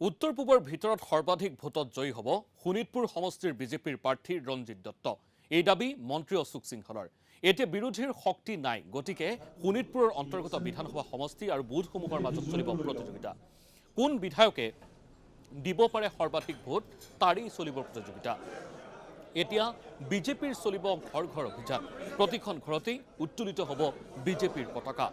উত্তৰ পূবৰ ভিতৰত সৰ্বাধিক ভোটত জয়ী হ'ব শোণিতপুৰ সমষ্টিৰ বিজেপিৰ প্ৰাৰ্থী ৰঞ্জিত দত্ত। এই দাবী মন্ত্ৰী অশোক সিংহলৰ। এতিয়া বিৰোধীৰ শক্তি নাই, গতিকে শোণিতপুৰৰ অন্তৰ্গত বিধানসভা সমষ্টি আৰু বুথসমূহৰ মাজত চলিব প্ৰতিযোগিতা। কোন বিধায়কে দিব পাৰে সৰ্বাধিক ভোট, তাৰেই চলিব প্ৰতিযোগিতা। এতিয়া বিজেপিৰ চলিব ঘৰ ঘৰ অভিযান। প্ৰতিখন ঘৰতেই উত্তোলিত হ'ব বিজেপিৰ পতাকা।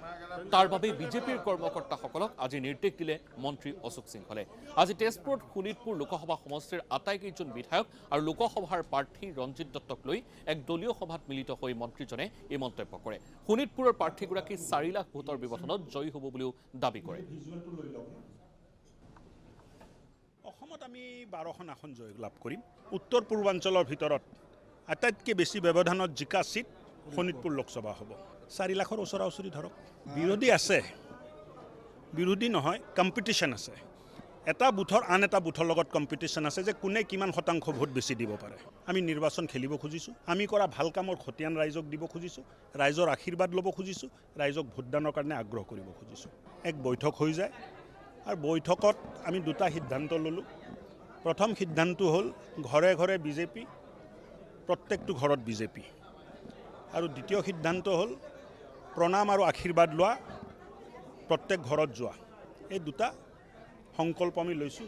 তাৰ বাবে বিজেপিৰ কৰ্মকৰ্তাসকলক আজি নিৰ্দেশ দিলে মন্ত্ৰী অশোক সিংহলে। আজি তেজপুৰত শোণিতপুৰ লোকসভা সমষ্টিৰ আটাইকেইজন বিধায়ক আৰু লোকসভাৰ প্ৰাৰ্থী ৰঞ্জিত দত্তক লৈ এক দলীয় সভাত মিলিত হৈ মন্ত্ৰীজনে এই মন্তব্য কৰে। শোণিতপুৰৰ প্ৰাৰ্থীগৰাকী 4 লাখ ভোটৰ ব্যৱধানত জয়ী হ'ব বুলিও দাবী কৰে। অসমত আমি 12খন আসন জয় লাভ কৰিম। উত্তৰ পূৰ্বাঞ্চলৰ ভিতৰত আটাইতকৈ বেছি ব্যৱধানত জিকা চিট শোণিতপুৰ লোকসভা হ'ব। 4 লাখৰ ওচৰা ওচৰি ধৰক। বিৰোধী আছে, বিৰোধী নহয়, কম্পিটিশ্যন আছে। এটা বুথৰ আন এটা বুথৰ লগত কম্পিটিশ্যন আছে যে কোনে কিমান শতাংশ ভোট বেছি দিব পাৰে। আমি নিৰ্বাচন খেলিব খুজিছোঁ, আমি কৰা ভাল কামৰ খতিয়ান ৰাইজক দিব খুজিছোঁ, ৰাইজৰ আশীৰ্বাদ ল'ব খুজিছোঁ, ৰাইজক ভোটদানৰ কাৰণে আগ্ৰহ কৰিব খুজিছোঁ। এক বৈঠক হৈ যায় আৰু বৈঠকত আমি 2টা সিদ্ধান্ত ল'লোঁ। প্ৰথম সিদ্ধান্ত হ'ল ঘৰে ঘৰে বিজেপি, প্ৰত্যেকটো ঘৰত বিজেপি। আৰু দ্বিতীয় সিদ্ধান্ত হ'ল প্ৰণাম আৰু আশীৰ্বাদ লোৱা, প্ৰত্যেক ঘৰত যোৱা। এই 2টা সংকল্প আমি লৈছোঁ।